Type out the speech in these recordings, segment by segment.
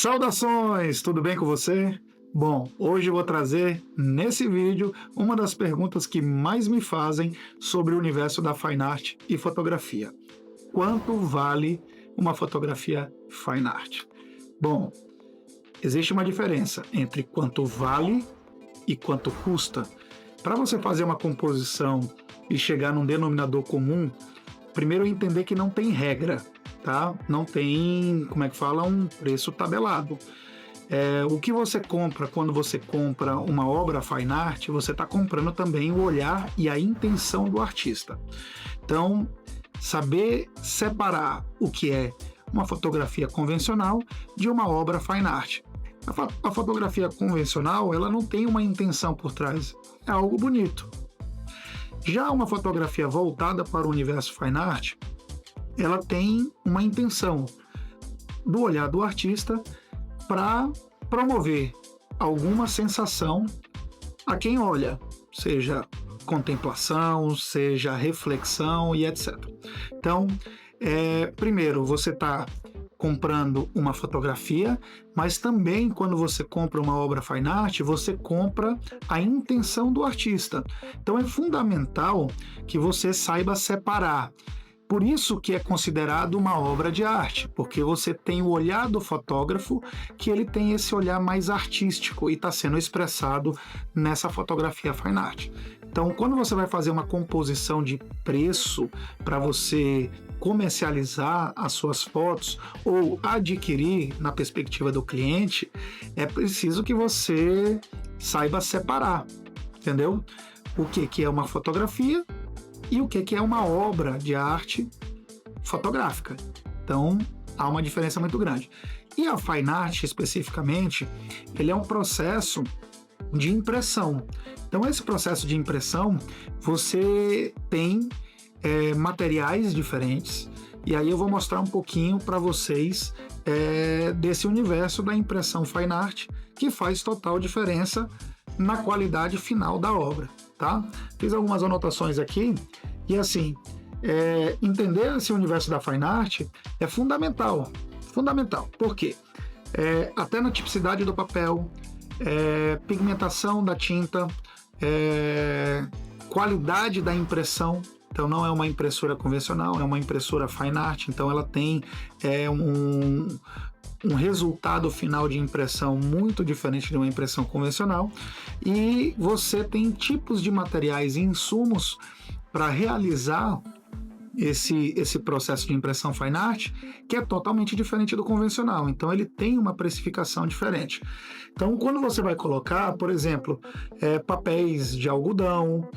Saudações, tudo bem com você? Bom, hoje eu vou trazer nesse vídeo uma das perguntas que mais me fazem sobre o universo da fine art e fotografia. Quanto vale uma fotografia fine art? Bom, existe uma diferença entre quanto vale e quanto custa. Para você fazer uma composição e chegar num denominador comum, primeiro entender que não tem regra, tá? Não tem, um preço tabelado. O que você compra quando você compra uma obra fine art, você está comprando também o olhar e a intenção do artista. Então, saber separar o que é uma fotografia convencional de uma obra fine art. A fotografia convencional, ela não tem uma intenção por trás, é algo bonito. Já uma fotografia voltada para o universo fine art, ela tem uma intenção do olhar do artista para promover alguma sensação a quem olha, seja contemplação, seja reflexão e etc. Então, primeiro você está comprando uma fotografia, mas também quando você compra uma obra fine art, você compra a intenção do artista. Então é fundamental que você saiba separar. Por isso que é considerado uma obra de arte, porque você tem o olhar do fotógrafo, que ele tem esse olhar mais artístico e está sendo expressado nessa fotografia fine art. Então, quando você vai fazer uma composição de preço para você comercializar as suas fotos ou adquirir na perspectiva do cliente, é preciso que você saiba separar, entendeu? O que é uma fotografia e o que é uma obra de arte fotográfica. Então, há uma diferença muito grande. E a fine art, especificamente, ele é um processo de impressão. Então, esse processo de impressão, você tem materiais diferentes, e aí eu vou mostrar um pouquinho para vocês desse universo da impressão fine art, que faz total diferença na qualidade final da obra, tá? Fiz algumas anotações aqui, e assim, entender esse universo da fine art é fundamental. Por quê? Até na tipicidade do papel, pigmentação da tinta, qualidade da impressão. Então não é uma impressora convencional, é uma impressora fine art, então ela tem um resultado final de impressão muito diferente de uma impressão convencional, e você tem tipos de materiais e insumos para realizar esse processo de impressão fine art que é totalmente diferente do convencional, então ele tem uma precificação diferente. Então quando você vai colocar, por exemplo, papéis de algodão,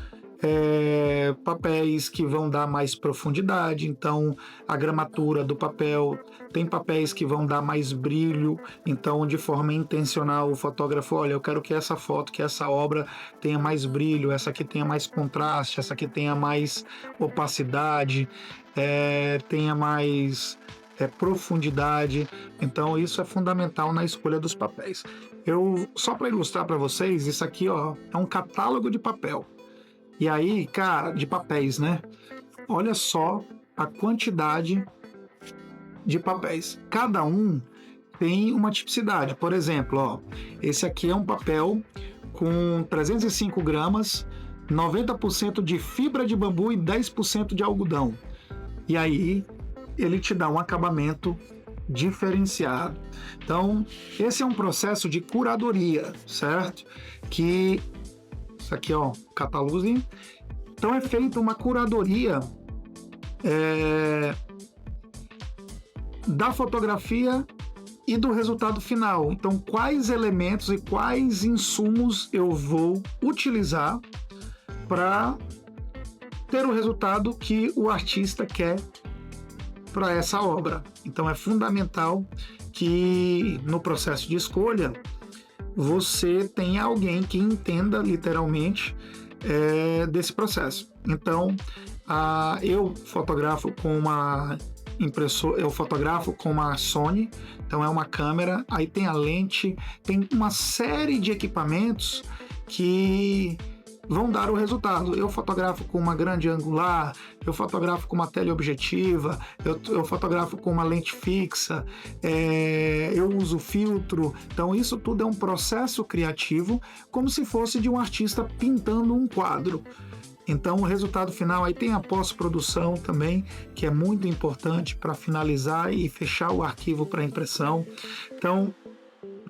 papéis que vão dar mais profundidade, então a gramatura do papel, tem papéis que vão dar mais brilho, então de forma intencional o fotógrafo, olha, eu quero que essa foto, que essa obra tenha mais brilho, essa aqui tenha mais contraste, essa aqui tenha mais opacidade, tenha mais profundidade. Então isso é fundamental na escolha dos papéis. Só para ilustrar para vocês, isso aqui é um catálogo de papel. E aí, cara, de papéis, né? Olha só a quantidade de papéis. Cada um tem uma tipicidade. Por exemplo, esse aqui é um papel com 305 gramas, 90% de fibra de bambu e 10% de algodão. E aí, ele te dá um acabamento diferenciado. Então, esse é um processo de curadoria, certo? Que isso aqui, catálogozinho. Então é feita uma curadoria da fotografia e do resultado final. Então, quais elementos e quais insumos eu vou utilizar para ter o resultado que o artista quer para essa obra. Então, é fundamental que no processo de escolha você tenha alguém que entenda literalmente desse processo. Então, eu fotografo com uma impressora, eu fotografo com uma Sony, então é uma câmera, aí tem a lente, tem uma série de equipamentos que vão dar o resultado. Eu fotografo com uma grande angular, eu fotografo com uma teleobjetiva, eu fotografo com uma lente fixa, eu uso filtro. Então isso tudo é um processo criativo, como se fosse de um artista pintando um quadro. Então o resultado final, aí tem a pós-produção também, que é muito importante para finalizar e fechar o arquivo para impressão. Então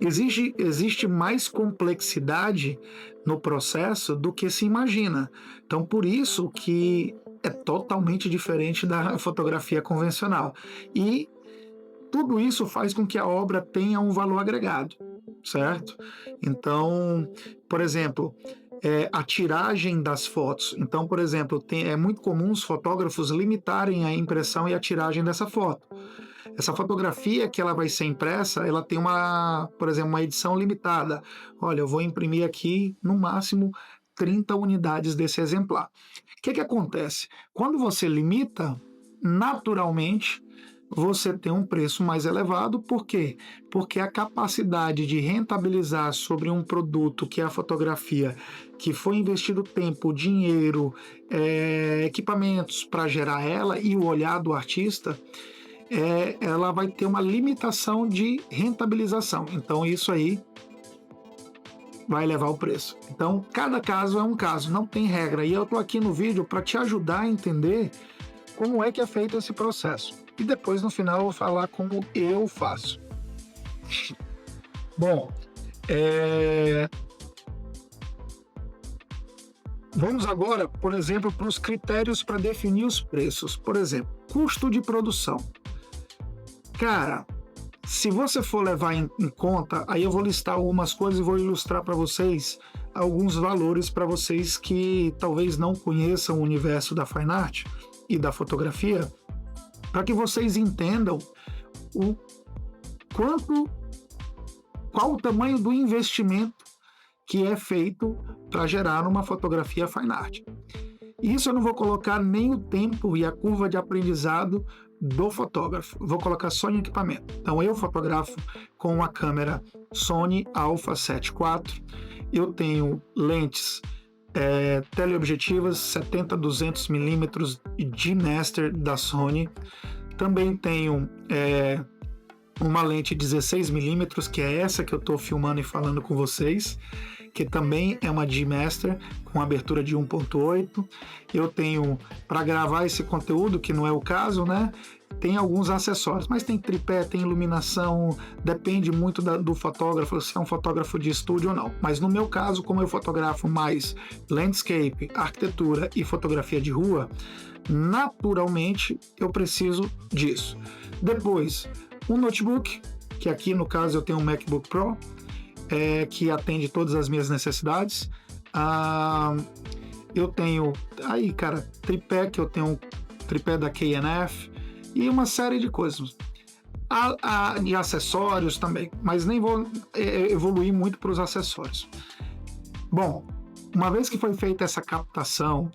existe mais complexidade no processo do que se imagina. Então, por isso que é totalmente diferente da fotografia convencional. E tudo isso faz com que a obra tenha um valor agregado, certo? Então, por exemplo, a tiragem das fotos. Então, por exemplo, é muito comum os fotógrafos limitarem a impressão e a tiragem dessa foto. Essa fotografia que ela vai ser impressa, ela tem por exemplo, uma edição limitada. Olha, eu vou imprimir aqui no máximo 30 unidades desse exemplar. O que acontece? Quando você limita, naturalmente, você tem um preço mais elevado. Por quê? Porque a capacidade de rentabilizar sobre um produto que é a fotografia, que foi investido tempo, dinheiro, equipamentos para gerar ela e o olhar do artista, ela vai ter uma limitação de rentabilização. Então isso aí vai elevar o preço. Então cada caso é um caso, não tem regra. E eu estou aqui no vídeo para te ajudar a entender como é que é feito esse processo. E depois no final eu vou falar como eu faço. Bom, vamos agora, por exemplo, para os critérios para definir os preços. Por exemplo, custo de produção. Cara, se você for levar em conta, aí eu vou listar algumas coisas e vou ilustrar para vocês alguns valores para vocês que talvez não conheçam o universo da fine art e da fotografia, para que vocês entendam qual o tamanho do investimento que é feito para gerar uma fotografia fine art. Isso eu não vou colocar nem o tempo e a curva de aprendizado do fotógrafo, vou colocar só em equipamento. Então eu fotografo com uma câmera Sony Alpha 7 IV, eu tenho lentes teleobjetivas 70-200mm de Master da Sony, também tenho uma lente 16mm, que é essa que eu estou filmando e falando com vocês, que também é uma G-Master com abertura de 1.8. Eu tenho, para gravar esse conteúdo, que não é o caso, né? Tem alguns acessórios, mas tem tripé, tem iluminação, depende muito do fotógrafo, se é um fotógrafo de estúdio ou não. Mas no meu caso, como eu fotografo mais landscape, arquitetura e fotografia de rua, naturalmente eu preciso disso. Depois, um notebook, que aqui no caso eu tenho um MacBook Pro, que atende todas as minhas necessidades. Eu tenho aí, cara, tripé, que eu tenho um tripé da K&F e uma série de coisas. E acessórios também, mas nem vou evoluir muito para os acessórios. Bom, uma vez que foi feita essa captação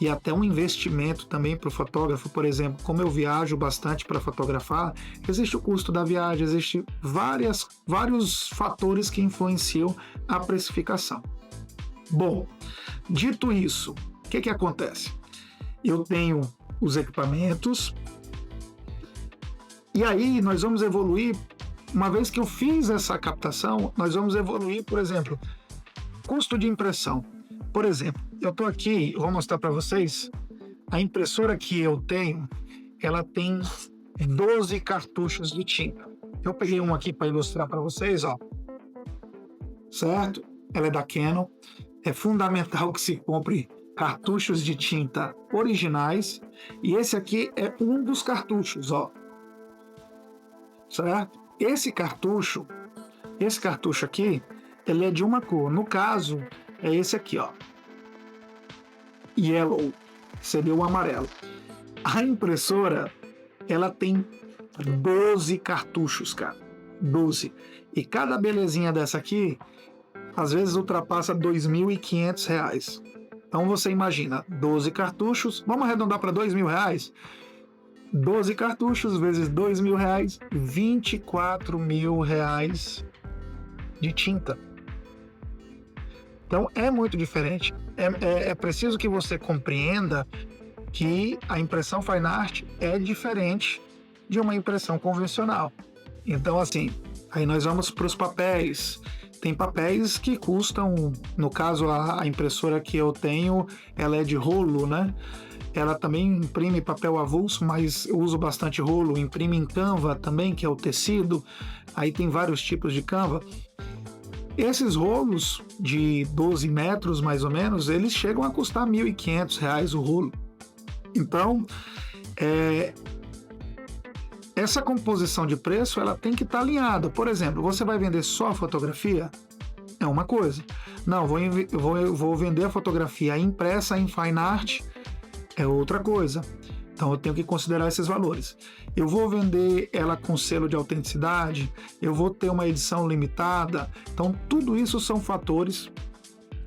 e até um investimento também para o fotógrafo, por exemplo, como eu viajo bastante para fotografar, existe o custo da viagem, existe vários fatores que influenciam a precificação. Bom, dito isso, o que acontece? Eu tenho os equipamentos e aí nós vamos evoluir. Uma vez que eu fiz essa captação, nós vamos evoluir, por exemplo, custo de impressão. Por exemplo, eu estou aqui, vou mostrar para vocês, a impressora que eu tenho, ela tem 12 cartuchos de tinta. Eu peguei um aqui para ilustrar para vocês, ó. Certo? Ela é da Canon. É fundamental que se compre cartuchos de tinta originais. E esse aqui é um dos cartuchos, ó. Certo? Esse cartucho aqui, ele é de uma cor. No caso, é esse aqui, ó. Yellow, seria o amarelo. A impressora, ela tem 12 cartuchos, cara. 12. E cada belezinha dessa aqui, às vezes ultrapassa R$ 2.500. Então você imagina, 12 cartuchos, vamos arredondar para R$ 2.000? 12 cartuchos vezes R$ 2.000, R$ 24.000 de tinta. Então é muito diferente. É preciso que você compreenda que a impressão fine art é diferente de uma impressão convencional. Então, assim, aí nós vamos para os papéis. Tem papéis que custam, no caso a impressora que eu tenho, ela é de rolo, né? Ela também imprime papel avulso, mas eu uso bastante rolo. Imprime em Canva também, que é o tecido. Aí tem vários tipos de Canva. Esses rolos de 12 metros, mais ou menos, eles chegam a custar R$ 1.500 o rolo. Então, essa composição de preço ela tem que estar alinhada. Por exemplo, você vai vender só a fotografia? É uma coisa. Não, vou vender a fotografia impressa em fine art, é outra coisa. Então eu tenho que considerar esses valores. Eu vou vender ela com selo de autenticidade, eu vou ter uma edição limitada. Então tudo isso são fatores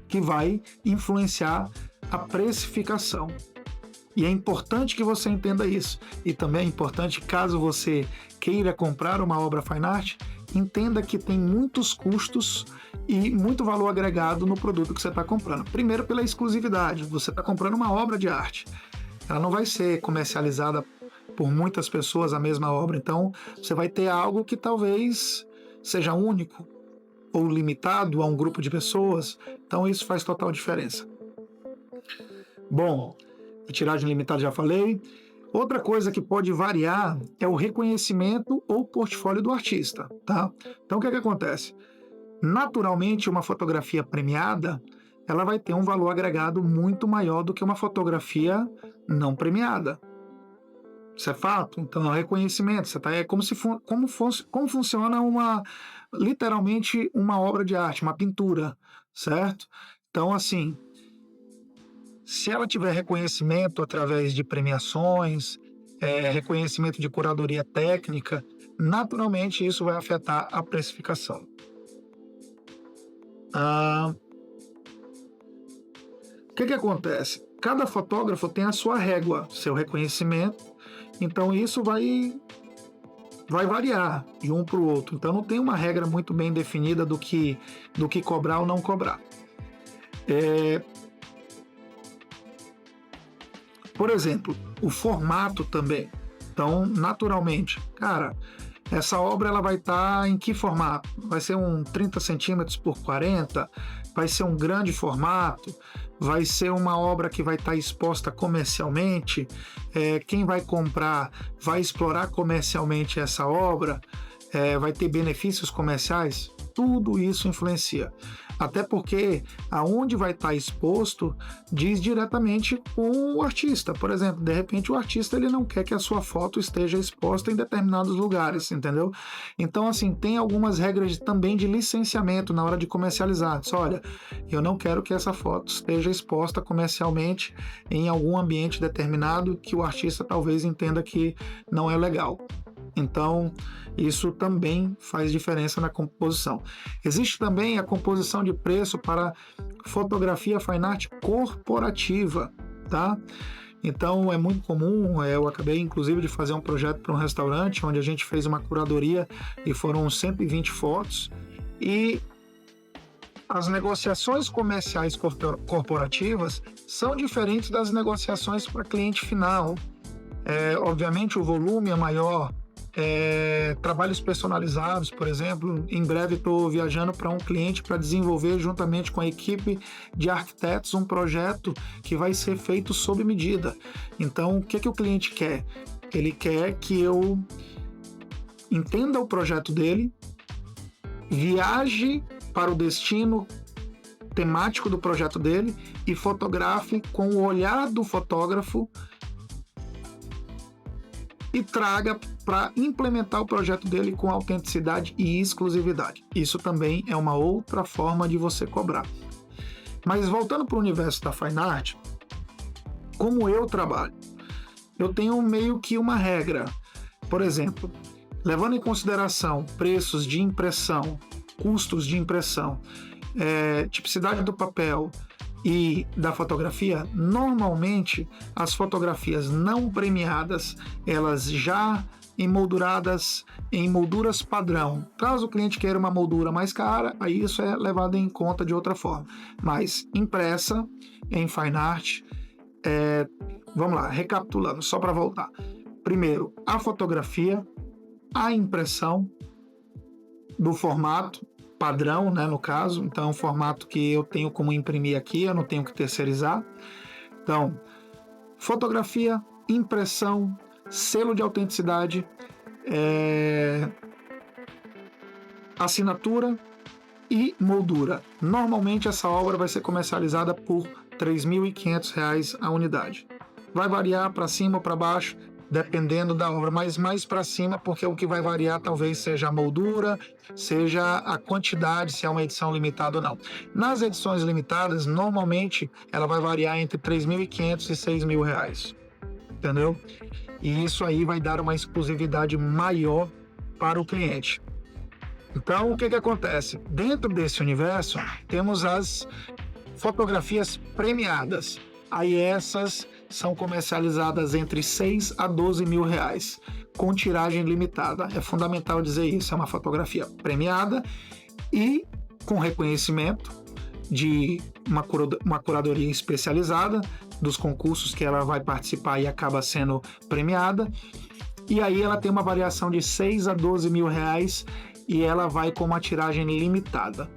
que vai influenciar a precificação. E é importante que você entenda isso. E também é importante, caso você queira comprar uma obra fine art, entenda que tem muitos custos e muito valor agregado no produto que você está comprando. Primeiro, pela exclusividade. Você está comprando uma obra de arte. Ela não vai ser comercializada por muitas pessoas a mesma obra. Então, você vai ter algo que talvez seja único ou limitado a um grupo de pessoas. Então, isso faz total diferença. Bom, a tiragem limitada já falei. Outra coisa que pode variar é o reconhecimento ou portfólio do artista, tá? Então, o que acontece? Naturalmente, uma fotografia premiada, ela vai ter um valor agregado muito maior do que uma fotografia não premiada. Isso é fato. Então, é o reconhecimento. É como funciona literalmente uma obra de arte, uma pintura, certo? Então, assim, se ela tiver reconhecimento através de premiações, reconhecimento de curadoria técnica, naturalmente isso vai afetar a precificação. O que acontece? Cada fotógrafo tem a sua régua, seu reconhecimento, então isso vai variar de um para o outro. Então não tem uma regra muito bem definida do que cobrar ou não cobrar. Por exemplo, o formato também. Então, naturalmente, cara, essa obra ela vai estar em que formato? Vai ser um 30 centímetros por 40? Vai ser um grande formato? Vai ser uma obra que vai estar exposta comercialmente? Quem vai comprar vai explorar comercialmente essa obra? Vai ter benefícios comerciais? Tudo isso influencia. Até porque aonde vai estar exposto diz diretamente com o artista. Por exemplo, de repente o artista ele não quer que a sua foto esteja exposta em determinados lugares, entendeu? Então, assim, tem algumas regras também de licenciamento na hora de comercializar. Diz, olha, eu não quero que essa foto esteja exposta comercialmente em algum ambiente determinado que o artista talvez entenda que não é legal. Então, isso também faz diferença na composição. Existe também a composição de preço para fotografia fine art corporativa, tá? Então, é muito comum, eu acabei inclusive de fazer um projeto para um restaurante, onde a gente fez uma curadoria e foram 120 fotos, e as negociações comerciais corporativas são diferentes das negociações para cliente final. Obviamente, o volume é maior, trabalhos personalizados, por exemplo. Em breve estou viajando para um cliente para desenvolver juntamente com a equipe de arquitetos um projeto que vai ser feito sob medida. Então, o que o cliente quer? Ele quer que eu entenda o projeto dele, viaje para o destino temático do projeto dele e fotografe com o olhar do fotógrafo e traga para implementar o projeto dele com autenticidade e exclusividade. Isso também é uma outra forma de você cobrar. Mas voltando para o universo da fine art, como eu trabalho, eu tenho meio que uma regra. Por exemplo, levando em consideração preços de impressão, custos de impressão, tipicidade do papel e da fotografia, normalmente as fotografias não premiadas, elas já emolduradas em molduras padrão. Caso o cliente queira uma moldura mais cara, aí isso é levado em conta de outra forma. Mas impressa em Fine Art, vamos lá, recapitulando, só para voltar. Primeiro, a fotografia, a impressão do formato padrão, né, no caso. Então, é um formato que eu tenho como imprimir aqui, eu não tenho que terceirizar. Então, fotografia, impressão, selo de autenticidade, assinatura e moldura. Normalmente essa obra vai ser comercializada por R$ 3.500 a unidade. Vai variar para cima ou para baixo, dependendo da obra, mas mais para cima, porque o que vai variar talvez seja a moldura, seja a quantidade, se é uma edição limitada ou não. Nas edições limitadas, normalmente ela vai variar entre R$ 3.500 e R$ 6.000, entendeu? E isso aí vai dar uma exclusividade maior para o cliente. Então, o que acontece? Dentro desse universo, temos as fotografias premiadas. Aí essas são comercializadas entre 6 a 12 mil reais, com tiragem limitada. É fundamental dizer isso, é uma fotografia premiada e com reconhecimento de uma curadoria especializada dos concursos que ela vai participar e acaba sendo premiada. E aí ela tem uma variação de 6 a 12 mil reais e ela vai com uma tiragem limitada.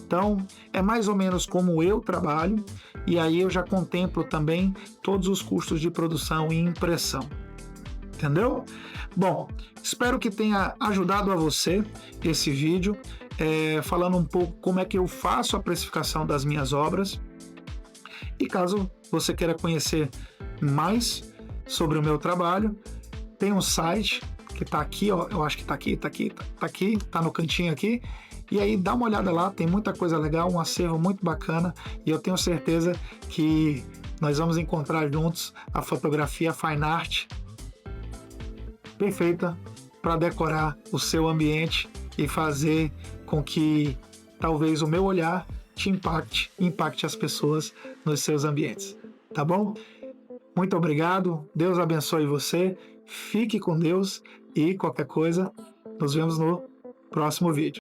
Então, é mais ou menos como eu trabalho, e aí eu já contemplo também todos os custos de produção e impressão. Entendeu? Bom, espero que tenha ajudado a você esse vídeo, falando um pouco como é que eu faço a precificação das minhas obras. E caso você queira conhecer mais sobre o meu trabalho, tem um site que está aqui, ó, eu acho que está aqui, tá no cantinho aqui. E aí dá uma olhada lá, tem muita coisa legal, um acervo muito bacana, e eu tenho certeza que nós vamos encontrar juntos a fotografia Fine Art perfeita para decorar o seu ambiente e fazer com que talvez o meu olhar te impacte as pessoas nos seus ambientes, tá bom? Muito obrigado, Deus abençoe você, fique com Deus e qualquer coisa, nos vemos no próximo vídeo.